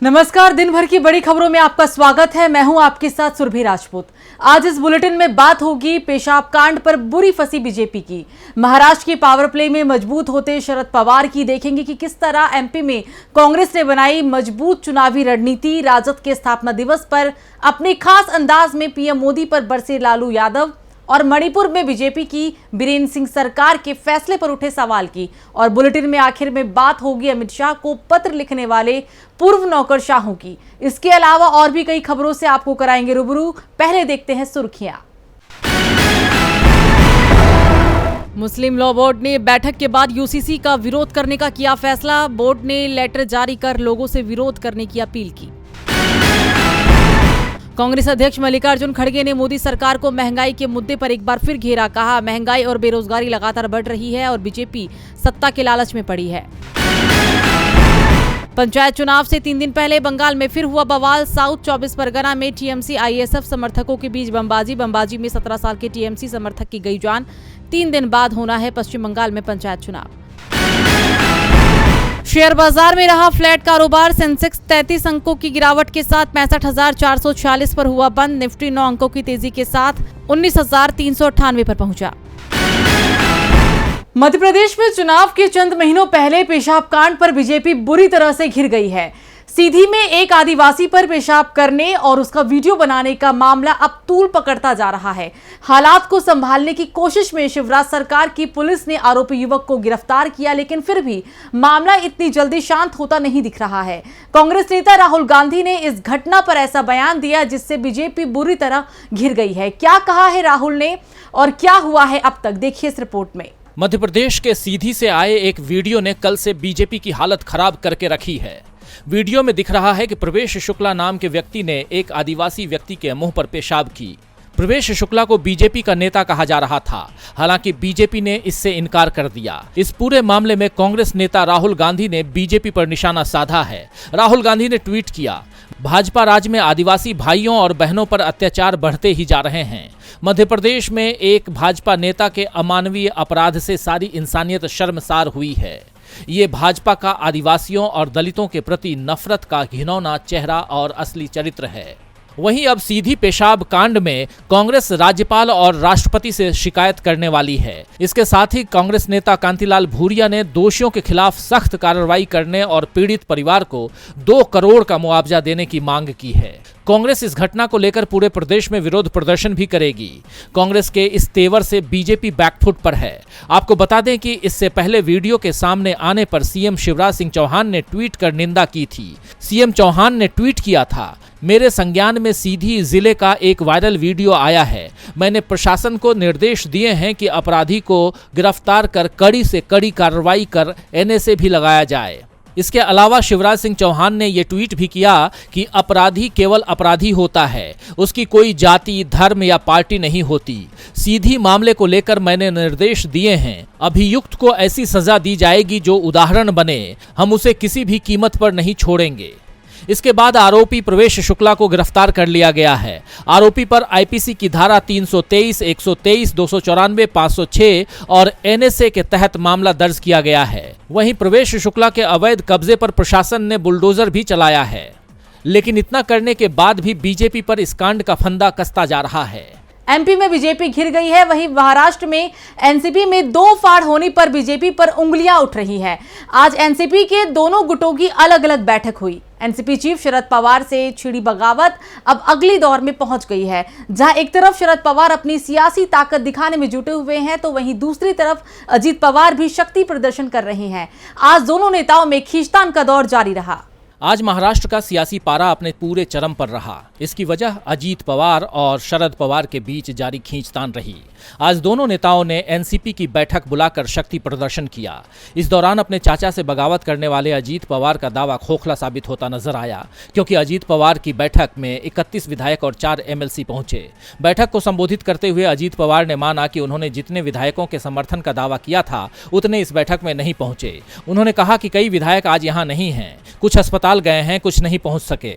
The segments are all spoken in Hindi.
नमस्कार, दिन भर की बड़ी खबरों में आपका स्वागत है। मैं हूं आपके साथ सुरभि राजपूत। आज इस बुलेटिन में बात होगी पेशाब कांड पर बुरी फंसी बीजेपी की, महाराष्ट्र की पावर प्ले में मजबूत होते शरद पवार की, देखेंगे कि किस तरह एमपी में कांग्रेस ने बनाई मजबूत चुनावी रणनीति, राजद के स्थापना दिवस पर अपने खास अंदाज में पीएम मोदी पर बरसे लालू यादव, और मणिपुर में बीजेपी की बीरेन्द्र सिंह सरकार के फैसले पर उठे सवाल की, और बुलेटिन में आखिर में बात होगी अमित शाह को पत्र लिखने वाले पूर्व नौकरशाहों की। इसके अलावा और भी कई खबरों से आपको कराएंगे रूबरू। पहले देखते हैं सुर्खियां। मुस्लिम लॉ बोर्ड ने बैठक के बाद यूसीसी का विरोध करने का किया फैसला। बोर्ड ने लेटर जारी कर लोगों से विरोध करने की अपील की। कांग्रेस अध्यक्ष मल्लिकार्जुन खड़गे ने मोदी सरकार को महंगाई के मुद्दे पर एक बार फिर घेरा। कहा, महंगाई और बेरोजगारी लगातार बढ़ रही है और बीजेपी सत्ता के लालच में पड़ी है। पंचायत चुनाव से 3 दिन पहले बंगाल में फिर हुआ बवाल। साउथ 24 परगना में टीएमसी आईएसएफ समर्थकों के बीच बमबाजी में 17 साल के टीएमसी समर्थक की गई जान। 3 दिन बाद होना है पश्चिम बंगाल में पंचायत चुनाव। शेयर बाजार में रहा फ्लैट कारोबार। सेंसेक्स 33 अंकों की गिरावट के साथ 65,446 पर हुआ बंद। निफ्टी 9 अंकों की तेजी के साथ 19,398 पर पहुंचा। मध्य प्रदेश में चुनाव के चंद महीनों पहले पेशाब कांड पर बीजेपी बुरी तरह से घिर गई है। सीधी में एक आदिवासी पर पेशाब करने और उसका वीडियो बनाने का मामला अब तूल पकड़ता जा रहा है। हालात को संभालने की कोशिश में शिवराज सरकार की पुलिस ने आरोपी युवक को गिरफ्तार किया, लेकिन फिर भी मामला इतनी जल्दी शांत होता नहीं दिख रहा है। कांग्रेस नेता राहुल गांधी ने इस घटना पर ऐसा बयान दिया जिससे बीजेपी बुरी तरह घिर गई है। क्या कहा है राहुल ने और क्या हुआ है अब तक, देखिए इस रिपोर्ट में। मध्य प्रदेश के सीधी से आए एक वीडियो ने कल से बीजेपी की हालत खराब करके रखी है। वीडियो में दिख रहा है कि प्रवेश शुक्ला नाम के व्यक्ति ने एक आदिवासी व्यक्ति के मुंह पर पेशाब की। प्रवेश शुक्ला को बीजेपी का नेता कहा जा रहा था, हालांकि बीजेपी ने इससे इनकार कर दिया। इस पूरे मामले में कांग्रेस नेता राहुल गांधी ने बीजेपी पर निशाना साधा है। राहुल गांधी ने ट्वीट किया, भाजपा राज में आदिवासी भाइयों और बहनों पर अत्याचार बढ़ते ही जा रहे हैं। मध्य प्रदेश में एक भाजपा नेता के अमानवीय अपराध से सारी इंसानियत शर्मसार हुई है। ये भाजपा का आदिवासियों और दलितों के प्रति नफरत का घिनौना चेहरा और असली चरित्र है। वहीं अब सीधी पेशाब कांड में कांग्रेस राज्यपाल और राष्ट्रपति से शिकायत करने वाली है। इसके साथ ही कांग्रेस नेता कांतिलाल भूरिया ने दोषियों के खिलाफ सख्त कार्रवाई करने और पीड़ित परिवार को 2 करोड़ का मुआवजा देने की मांग की है। कांग्रेस इस घटना को लेकर पूरे प्रदेश में विरोध प्रदर्शन भी करेगी। कांग्रेस के इस तेवर से बीजेपी बैकफुट पर है। आपको बता दें कि इससे पहले वीडियो के सामने आने पर सीएम शिवराज सिंह चौहान ने ट्वीट कर निंदा की थी। सीएम चौहान ने ट्वीट किया था, मेरे संज्ञान में सीधी जिले का एक वायरल वीडियो आया है। मैंने प्रशासन को निर्देश दिए हैं कि अपराधी को गिरफ्तार कर कड़ी से कड़ी कार्रवाई कर एनएसए भी लगाया जाए। इसके अलावा शिवराज सिंह चौहान ने यह ट्वीट भी किया कि अपराधी केवल अपराधी होता है, उसकी कोई जाति, धर्म या पार्टी नहीं होती। सीधी मामले को लेकर मैंने निर्देश दिए हैं, अभियुक्त को ऐसी सजा दी जाएगी जो उदाहरण बने, हम उसे किसी भी कीमत पर नहीं छोड़ेंगे। इसके बाद आरोपी प्रवेश शुक्ला को गिरफ्तार कर लिया गया है। आरोपी पर आईपीसी की धारा 323, 123, 294, 506 और एनएसए के तहत मामला दर्ज किया गया है। वहीं प्रवेश शुक्ला के अवैध कब्जे पर प्रशासन ने बुलडोजर भी चलाया है, लेकिन इतना करने के बाद भी बीजेपी पर इस कांड का फंदा कसता जा रहा है। एमपी में बीजेपी घिर गई है, वहीं महाराष्ट्र में एनसीपी में 2 फाड़ होने पर बीजेपी पर उंगलियां उठ रही है। आज एनसीपी के दोनों गुटों की अलग अलग बैठक हुई। एनसीपी चीफ शरद पवार से छिड़ी बगावत अब अगली दौर में पहुंच गई है, जहां एक तरफ शरद पवार अपनी सियासी ताकत दिखाने में जुटे हुए हैं, तो वहीं दूसरी तरफ अजीत पवार भी शक्ति प्रदर्शन कर रहे हैं। आज दोनों नेताओं में खींचतान का दौर जारी रहा। आज महाराष्ट्र का सियासी पारा अपने पूरे चरम पर रहा। इसकी वजह अजीत पवार और शरद पवार के बीच जारी खींचतान रही। आज दोनों नेताओं ने एनसीपी की बैठक बुलाकर शक्ति प्रदर्शन किया। इस दौरान अपने चाचा से बगावत करने वाले अजीत पवार का दावा खोखला साबित होता नजर आया, क्योंकि अजीत पवार की बैठक में 31 विधायक और 4 एमएलसी पहुंचे। बैठक को संबोधित करते हुए अजीत पवार ने माना कि उन्होंने जितने विधायकों के समर्थन का दावा किया था उतने इस बैठक में नहीं पहुंचे। उन्होंने कहा कि कई विधायक आज यहाँ नहीं हैं, कुछ अस्पताल गए हैं, कुछ नहीं पहुंच सके।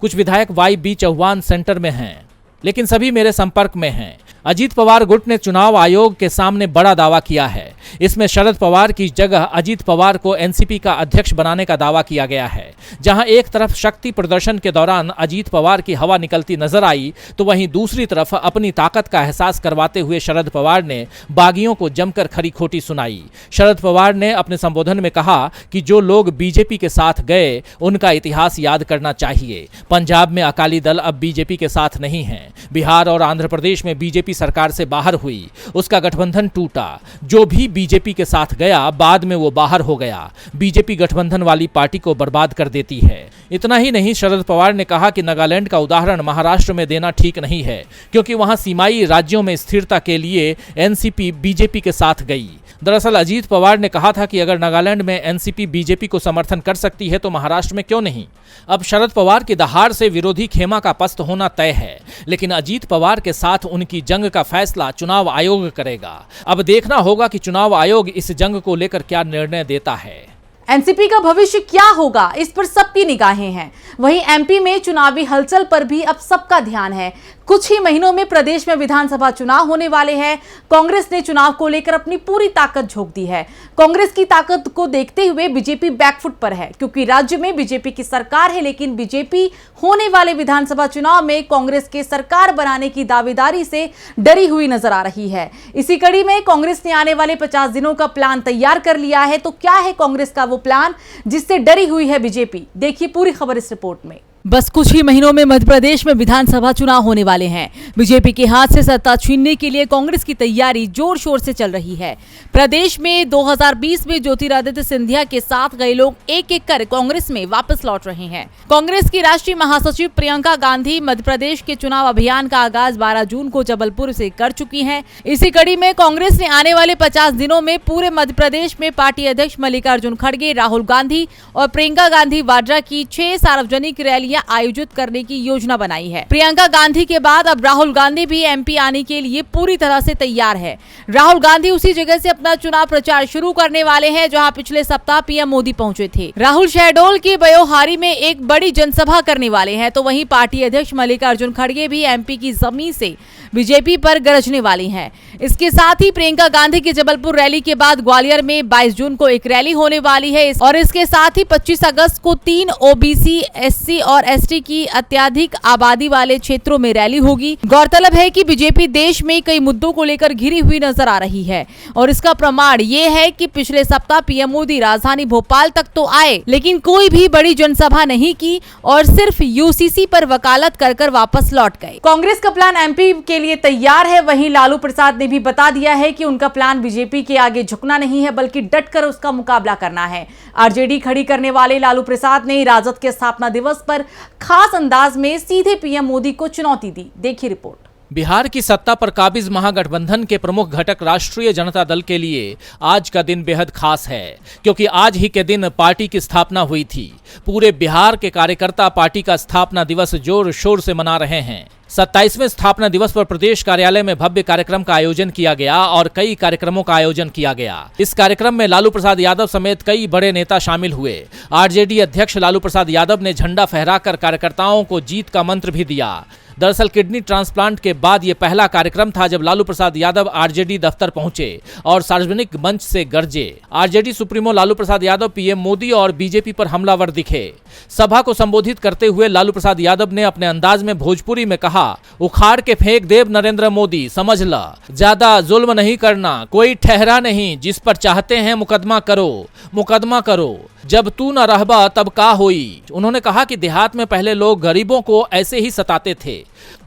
कुछ विधायक वाई बी चौहान सेंटर में हैं, लेकिन सभी मेरे संपर्क में हैं। अजीत पवार गुट ने चुनाव आयोग के सामने बड़ा दावा किया है। इसमें शरद पवार की जगह अजीत पवार को एनसीपी का अध्यक्ष बनाने का दावा किया गया है। जहां एक तरफ शक्ति प्रदर्शन के दौरान अजीत पवार की हवा निकलती नजर आई, तो वहीं दूसरी तरफ अपनी ताकत का एहसास करवाते हुए शरद पवार ने बागियों को जमकर खरी खोटी सुनाई। शरद पवार ने अपने संबोधन में कहा कि जो लोग बीजेपी के साथ गए उनका इतिहास याद करना चाहिए। पंजाब में अकाली दल अब बीजेपी के साथ नहीं है। बिहार और आंध्र प्रदेश में बीजेपी सरकार से बाहर हुई, उसका गठबंधन टूटा। जो भी बीजेपी के साथ गया बाद में वो बाहर हो गया। बीजेपी गठबंधन वाली पार्टी को बर्बाद कर देती है। इतना ही नहीं, शरद पवार ने कहा कि नागालैंड का उदाहरण महाराष्ट्र में देना ठीक नहीं है, क्योंकि वहां सीमाई राज्यों में स्थिरता के लिए एनसीपी बीजेपी के साथ गई। दरअसल अजीत पवार ने कहा था कि अगर नागालैंड में एनसीपी बीजेपी को समर्थन कर सकती है तो महाराष्ट्र में क्यों नहीं। अब शरद पवार की दहाड़ से विरोधी खेमा का पस्त होना तय है, लेकिन अजीत पवार के साथ उनकी जंग का फैसला चुनाव आयोग करेगा। अब देखना होगा कि चुनाव आयोग इस जंग को लेकर क्या निर्णय देता है। एनसीपी का भविष्य क्या होगा, इस पर सबकी निगाहें हैं। वहीं एमपी में चुनावी हलचल पर भी अब सबका ध्यान है। कुछ ही महीनों में प्रदेश में विधानसभा चुनाव होने वाले हैं। कांग्रेस ने चुनाव को लेकर अपनी पूरी ताकत झोंक दी है। कांग्रेस की ताकत को देखते हुए बीजेपी बैकफुट पर है, क्योंकि राज्य में बीजेपी की सरकार है, लेकिन बीजेपी होने वाले विधानसभा चुनाव में कांग्रेस के सरकार बनाने की दावेदारी से डरी हुई नजर आ रही है। इसी कड़ी में कांग्रेस ने आने वाले 50 दिनों का प्लान तैयार कर लिया है। तो क्या है कांग्रेस का वो प्लान जिससे डरी हुई है बीजेपी? देखिए पूरी खबर इस रिपोर्ट में। बस कुछ ही महीनों में मध्य प्रदेश में विधानसभा चुनाव होने वाले हैं। बीजेपी के हाथ से सत्ता छीनने के लिए कांग्रेस की तैयारी जोर शोर से चल रही है। प्रदेश में 2020 में ज्योतिरादित्य सिंधिया के साथ गए लोग एक एक कर कांग्रेस में वापस लौट रहे हैं। कांग्रेस की राष्ट्रीय महासचिव प्रियंका गांधी मध्य प्रदेश के चुनाव अभियान का आगाज 12 जून को जबलपुर से कर चुकी है। इसी कड़ी में कांग्रेस ने आने वाले 50 दिनों में पूरे मध्य प्रदेश में पार्टी अध्यक्ष मल्लिकार्जुन खड़गे, राहुल गांधी और प्रियंका गांधी वाड्रा की 6 सार्वजनिक रैली आयोजित करने की योजना बनाई है। प्रियंका गांधी के बाद अब राहुल गांधी भी एमपी आने के लिए पूरी तरह से तैयार है। राहुल गांधी उसी जगह से अपना चुनाव प्रचार शुरू करने वाले हैं जहां पिछले सप्ताह पीएम मोदी पहुंचे थे। राहुल शहडोल की बयोहारी में एक बड़ी जनसभा करने वाले हैं, तो वहीं पार्टी अध्यक्ष मल्लिकार्जुन खड़गे भी एमपी की जमीन से बीजेपी पर गरजने वाली हैं। इसके साथ ही प्रियंका गांधी की जबलपुर रैली के बाद ग्वालियर में 22 जून को एक रैली होने वाली है और इसके साथ ही 25 अगस्त को 3 ओबीसी, एससी और एसटी की अत्यधिक आबादी वाले क्षेत्रों में रैली होगी। गौरतलब है कि बीजेपी देश में कई मुद्दों को लेकर घिरी हुई नजर आ रही है और इसका प्रमाण ये है कि पिछले सप्ताह पीएम मोदी राजधानी भोपाल तक तो आए, लेकिन कोई भी बड़ी जनसभा नहीं की और सिर्फ यूसीसी पर वकालत कर वापस लौट गए। कांग्रेस का प्लान एमपी के लिए तैयार है। वहीं लालू प्रसाद ने भी बता दिया है कि उनका प्लान बीजेपी के आगे झुकना नहीं है, बल्कि डटकर उसका मुकाबला करना है। आरजेडी खड़ी करने वाले लालू प्रसाद ने राजद के स्थापना दिवस पर खास अंदाज में सीधे पीएम मोदी को चुनौती दी। देखिए रिपोर्ट। बिहार की सत्ता पर काबिज महागठबंधन के प्रमुख घटक राष्ट्रीय जनता दल के लिए आज का दिन बेहद खास है, क्योंकि आज ही के दिन पार्टी की स्थापना हुई थी। पूरे बिहार के कार्यकर्ता पार्टी का स्थापना दिवस जोर शोर से मना रहे हैं। 27वें स्थापना दिवस पर प्रदेश कार्यालय में भव्य कार्यक्रम का आयोजन किया गया और कई कार्यक्रमों का आयोजन किया गया। इस कार्यक्रम में लालू प्रसाद यादव समेत कई बड़े नेता शामिल हुए। आरजेडी अध्यक्ष लालू प्रसाद यादव ने झंडा फहराकर कार्यकर्ताओं को जीत का मंत्र भी दिया। दरअसल किडनी ट्रांसप्लांट के बाद ये पहला कार्यक्रम था जब लालू प्रसाद यादव आरजेडी दफ्तर पहुंचे और सार्वजनिक मंच से गरजे। RJD supremo Lalu Prasad Yadav PM Modi और बीजेपी पर हमलावर दिखे। सभा को संबोधित करते हुए लालू प्रसाद यादव ने अपने अंदाज में भोजपुरी में कहा, उखाड़ के फेंक देव नरेंद्र मोदी, समझ ला, ज्यादा जुल्म नहीं करना, कोई ठहरा नहीं, जिस पर चाहते हैं मुकदमा करो, मुकदमा करो, जब तू न रहबा तब का होई। उन्होंने कहा कि देहात में पहले लोग गरीबों को ऐसे ही सताते थे।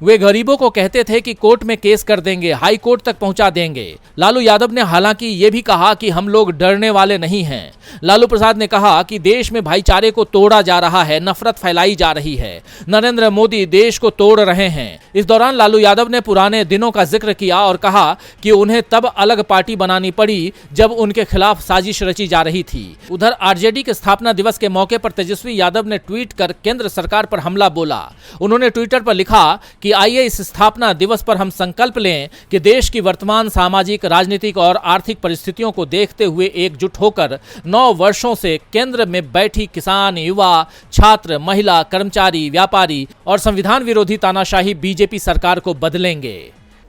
वे गरीबों को कहते थे कि कोर्ट में केस कर देंगे, हाई कोर्ट तक पहुंचा देंगे। लालू यादव ने हालांकि ये भी कहा कि हम लोग डरने वाले नहीं हैं। लालू प्रसाद ने कहा कि देश में भाईचारे को तोड़ा जा रहा है, नफरत फैलाई जा रही है, नरेंद्र मोदी देश को तोड़ रहे हैं। इस दौरान लालू यादव ने पुराने दिनों का जिक्र किया और कहा कि उन्हें तब अलग पार्टी बनानी पड़ी जब उनके खिलाफ साजिश रची जा रही थी। उधर आरजेडी के स्थापना दिवस के मौके पर तेजस्वी यादव ने ट्वीट कर केंद्र सरकार पर हमला बोला। उन्होंने ट्विटर पर लिखा कि आइए इस स्थापना दिवस पर हम संकल्प लें कि देश की वर्तमान सामाजिक, राजनीतिक और आर्थिक परिस्थितियों को देखते हुए एकजुट होकर 9 वर्षों से केंद्र में बैठी किसान, युवा, छात्र, महिला, कर्मचारी, व्यापारी और संविधान विरोधी तानाशाही बीजेपी सरकार को बदलेंगे।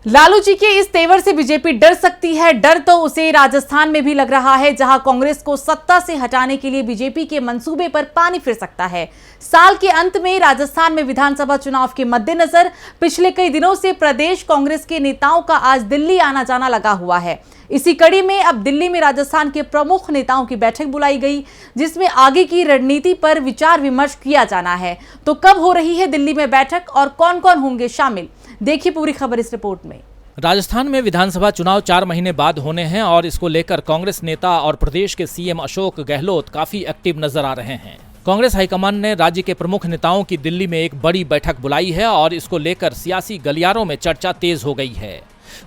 लालू जी के इस तेवर से बीजेपी डर सकती है। डर तो उसे राजस्थान में भी लग रहा है, जहां कांग्रेस को सत्ता से हटाने के लिए बीजेपी के मंसूबे पर पानी फिर सकता है। साल के अंत में राजस्थान में विधानसभा चुनाव के मद्देनजर पिछले कई दिनों से प्रदेश कांग्रेस के नेताओं का आज दिल्ली आना जाना लगा हुआ है। इसी कड़ी में अब दिल्ली में राजस्थान के प्रमुख नेताओं की बैठक बुलाई गई, जिसमें आगे की रणनीति पर विचार विमर्श किया जाना है। तो कब हो रही है दिल्ली में बैठक और कौन कौन होंगे शामिल, देखिए पूरी खबर इस रिपोर्ट में। राजस्थान में विधानसभा चुनाव 4 महीने बाद होने हैं और इसको लेकर कांग्रेस नेता और प्रदेश के सीएम अशोक गहलोत काफी एक्टिव नजर आ रहे हैं। कांग्रेस हाईकमान ने राज्य के प्रमुख नेताओं की दिल्ली में एक बड़ी बैठक बुलाई है और इसको लेकर सियासी गलियारों में चर्चा तेज हो गई है।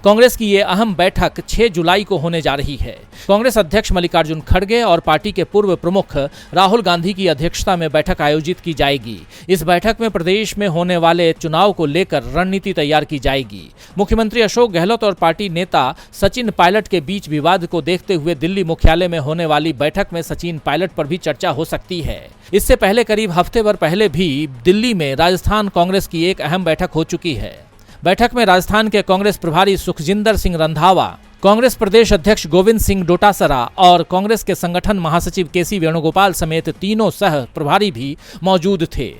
कांग्रेस की ये अहम बैठक 6 जुलाई को होने जा रही है। कांग्रेस अध्यक्ष मल्लिकार्जुन खड़गे और पार्टी के पूर्व प्रमुख राहुल गांधी की अध्यक्षता में बैठक आयोजित की जाएगी। इस बैठक में प्रदेश में होने वाले चुनाव को लेकर रणनीति तैयार की जाएगी। मुख्यमंत्री अशोक गहलोत और पार्टी नेता सचिन पायलट के बीच विवाद को देखते हुए दिल्ली मुख्यालय में होने वाली बैठक में सचिन पायलट पर भी चर्चा हो सकती है। इससे पहले करीब हफ्ते भर पहले भी दिल्ली में राजस्थान कांग्रेस की एक अहम बैठक हो चुकी है। बैठक में राजस्थान के कांग्रेस प्रभारी सुखजिंदर सिंह रंधावा, कांग्रेस प्रदेश अध्यक्ष गोविंद सिंह डोटासरा और कांग्रेस के संगठन महासचिव केसी वेणुगोपाल समेत तीनों सह प्रभारी भी मौजूद थे।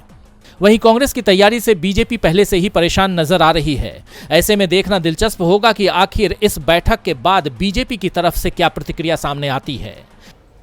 वहीं कांग्रेस की तैयारी से बीजेपी पहले से ही परेशान नजर आ रही है। ऐसे में देखना दिलचस्प होगा कि आखिर इस बैठक के बाद बीजेपी की तरफ से क्या प्रतिक्रिया सामने आती है।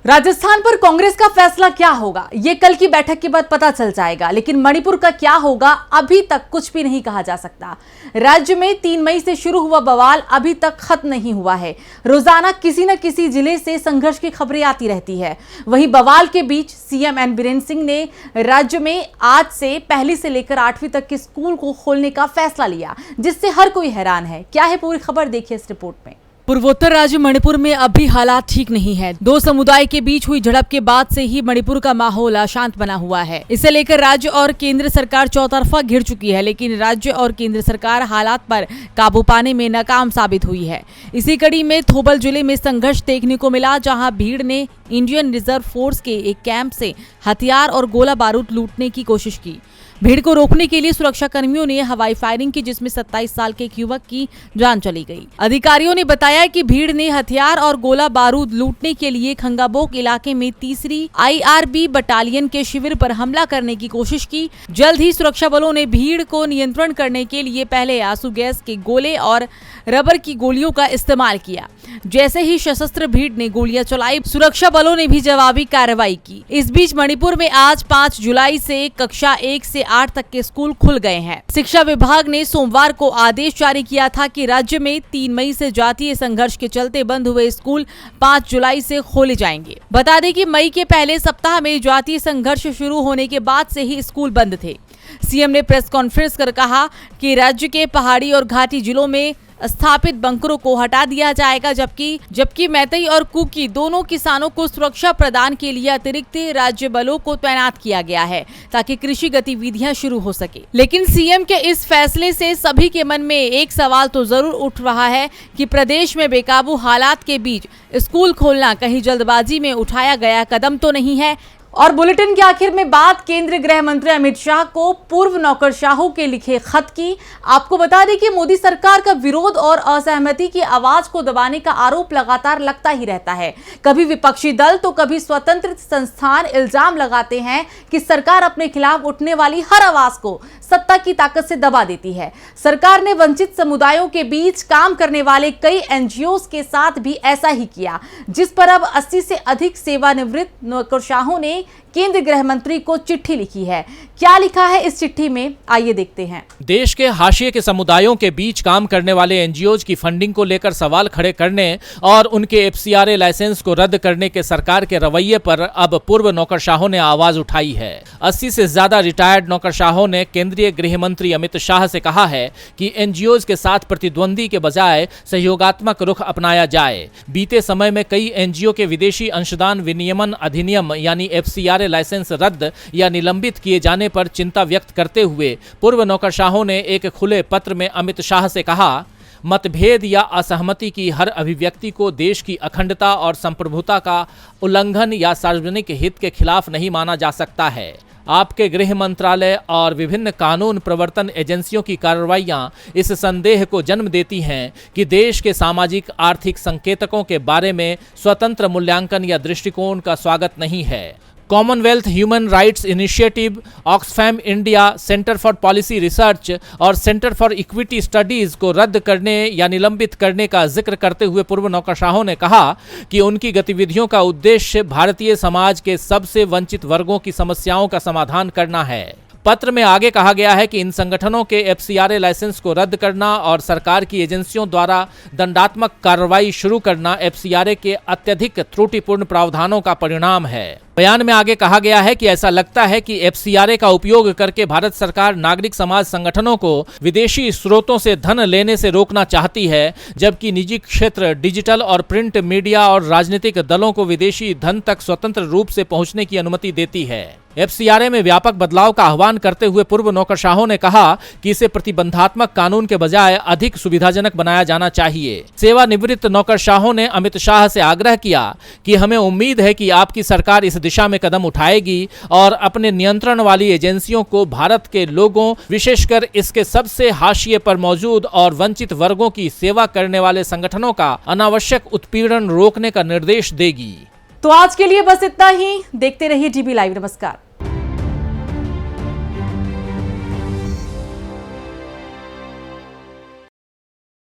राजस्थान पर कांग्रेस का फैसला क्या होगा, ये कल की बैठक के बाद पता चल जाएगा, लेकिन मणिपुर का क्या होगा अभी तक कुछ भी नहीं कहा जा सकता। राज्य में 3 मई से शुरू हुआ बवाल अभी तक खत्म नहीं हुआ है। रोजाना किसी न किसी जिले से संघर्ष की खबरें आती रहती है। वहीं बवाल के बीच सीएम एन बीरेन सिंह ने राज्य में आज से 1 से लेकर 8वीं तक के स्कूल को खोलने का फैसला लिया, जिससे हर कोई हैरान है। क्या है पूरी खबर, देखिए इस रिपोर्ट में। पूर्वोत्तर राज्य मणिपुर में अब भी हालात ठीक नहीं है। 2 समुदाय के बीच हुई झड़प के बाद से ही मणिपुर का माहौल अशांत बना हुआ है। इसे लेकर राज्य और केंद्र सरकार चौतरफा घिर चुकी है, लेकिन राज्य और केंद्र सरकार हालात पर काबू पाने में नाकाम साबित हुई है। इसी कड़ी में थोबल जिले में संघर्ष देखने को मिला, जहां भीड़ ने इंडियन रिजर्व फोर्स के एक कैंप से हथियार और गोला बारूद लूटने की कोशिश की। भीड़ को रोकने के लिए सुरक्षा कर्मियों ने हवाई फायरिंग की, जिसमें 27 साल के एक युवक की जान चली गई। अधिकारियों ने बताया कि भीड़ ने हथियार और गोला बारूद लूटने के लिए खंगाबोक इलाके में 3री IRB बटालियन के शिविर पर हमला करने की कोशिश की। जल्द ही सुरक्षा बलों ने भीड़ को नियंत्रण करने के लिए पहले आंसू गैस के गोले और रबर की गोलियों का इस्तेमाल किया। जैसे ही सशस्त्र भीड़ ने गोलियां चलाई, सुरक्षा बलों ने भी जवाबी कार्रवाई की। इस बीच मणिपुर में आज 5 जुलाई से कक्षा 1 से 8 तक के स्कूल खुल गए हैं। शिक्षा विभाग ने सोमवार को आदेश जारी किया था कि राज्य में 3 मई से जातीय संघर्ष के चलते बंद हुए स्कूल 5 जुलाई से खोले जाएंगे। बता दें कि मई के पहले सप्ताह में जातीय संघर्ष शुरू होने के बाद से ही स्कूल बंद थे। सीएम ने प्रेस कॉन्फ्रेंस कर कहा कि राज्य के पहाड़ी और घाटी जिलों में स्थापित बंकरों को हटा दिया जाएगा, जबकि मैतेई और कुकी दोनों किसानों को सुरक्षा प्रदान के लिए अतिरिक्त राज्य बलों को तैनात किया गया है, ताकि कृषि गतिविधियां शुरू हो सके। लेकिन सीएम के इस फैसले से सभी के मन में एक सवाल तो जरूर उठ रहा है कि प्रदेश में बेकाबू हालात के बीच स्कूल खोलना कहीं जल्दबाजी में उठाया गया कदम तो नहीं है। और बुलेटिन के आखिर में बात केंद्रीय गृह मंत्री अमित शाह को पूर्व नौकरशाहों के लिखे खत की। आपको बता दें कि मोदी सरकार का विरोध और असहमति की आवाज को दबाने का आरोप लगातार लगता ही रहता है। कभी विपक्षी दल तो कभी स्वतंत्र संस्थान इल्जाम लगाते हैं कि सरकार अपने खिलाफ उठने वाली हर आवाज को सत्ता की ताकत से दबा देती है। सरकार ने वंचित समुदायों के बीच काम करने वाले कई NGOs के साथ भी ऐसा ही किया, जिस पर अब 80 से अधिक सेवानिवृत्त नौकरशाहों ने केंद्रीय गृह मंत्री को चिट्ठी लिखी है। क्या लिखा है इस चिट्ठी में, आइए देखते हैं। देश के हाशिए के समुदायों के बीच काम करने वाले NGOs की फंडिंग को लेकर सवाल खड़े करने और उनके FCRA लाइसेंस को रद्द करने के सरकार के रवैये पर अब पूर्व नौकरशाहों ने आवाज उठाई है। 80 से ज्यादा रिटायर्ड नौकरशाहों ने केंद्रीय गृह मंत्री अमित शाह से कहा है कि NGOs के साथ प्रतिद्वंदी के बजाय सहयोगात्मक रुख अपनाया जाए। बीते समय में कई NGO के विदेशी अंशदान विनियमन अधिनियम यानी FCRA लाइसेंस रद्द या निलंबित किए जाने पर चिंता व्यक्त करते हुए पूर्व नौकरशाहों ने एक खुले पत्र में अमित शाह से कहा, मतभेद या असहमति की हर अभिव्यक्ति को देश की अखंडता और संप्रभुता का उल्लंघन या सार्वजनिक हित के खिलाफ नहीं माना जा सकता है। आपके गृह मंत्रालय और विभिन्न कानून प्रवर्तन एजेंसियों की कार्रवाइयां इस संदेह को जन्म देती हैं कि देश के सामाजिक आर्थिक संकेतकों के बारे में स्वतंत्र मूल्यांकन या दृष्टिकोण का स्वागत नहीं है। Commonwealth human rights initiative, Oxfam India, centre for policy research और सेंटर फॉर इक्विटी स्टडीज को रद्द करने या निलंबित करने का जिक्र करते हुए पूर्व नौकरशाहों ने कहा कि उनकी गतिविधियों का उद्देश्य भारतीय समाज के सबसे वंचित वर्गों की समस्याओं का समाधान करना है। पत्र में आगे कहा गया है कि इन संगठनों के एफसीआरए लाइसेंस को रद्द करना और सरकार की एजेंसियों द्वारा दंडात्मक कार्रवाई शुरू करना एफसीआरए के अत्यधिक त्रुटिपूर्ण प्रावधानों का परिणाम है। बयान में आगे कहा गया है कि ऐसा लगता है कि एफसीआरए का उपयोग करके भारत सरकार नागरिक समाज संगठनों को विदेशी स्रोतों से धन लेने से रोकना चाहती है, जबकि निजी क्षेत्र, डिजिटल और प्रिंट मीडिया और राजनीतिक दलों को विदेशी धन तक स्वतंत्र रूप से पहुंचने की अनुमति देती है। एफसीआरए में व्यापक बदलाव का आह्वान करते हुए पूर्व नौकरशाहों ने कहा कि इसे प्रतिबंधात्मक कानून के बजाय अधिक सुविधाजनक बनाया जाना चाहिए। सेवानिवृत्त नौकरशाहों ने अमित शाह से आग्रह किया कि हमें उम्मीद है कि आपकी सरकार इस दिशा में कदम उठाएगी और अपने नियंत्रण वाली एजेंसियों को भारत के लोगों, विशेषकर इसके सबसे हाशिए पर मौजूद और वंचित वर्गों की सेवा करने वाले संगठनों का अनावश्यक उत्पीड़न रोकने का निर्देश देगी। तो आज के लिए बस इतना ही। देखते रहिए डीबी लाइव। नमस्कार।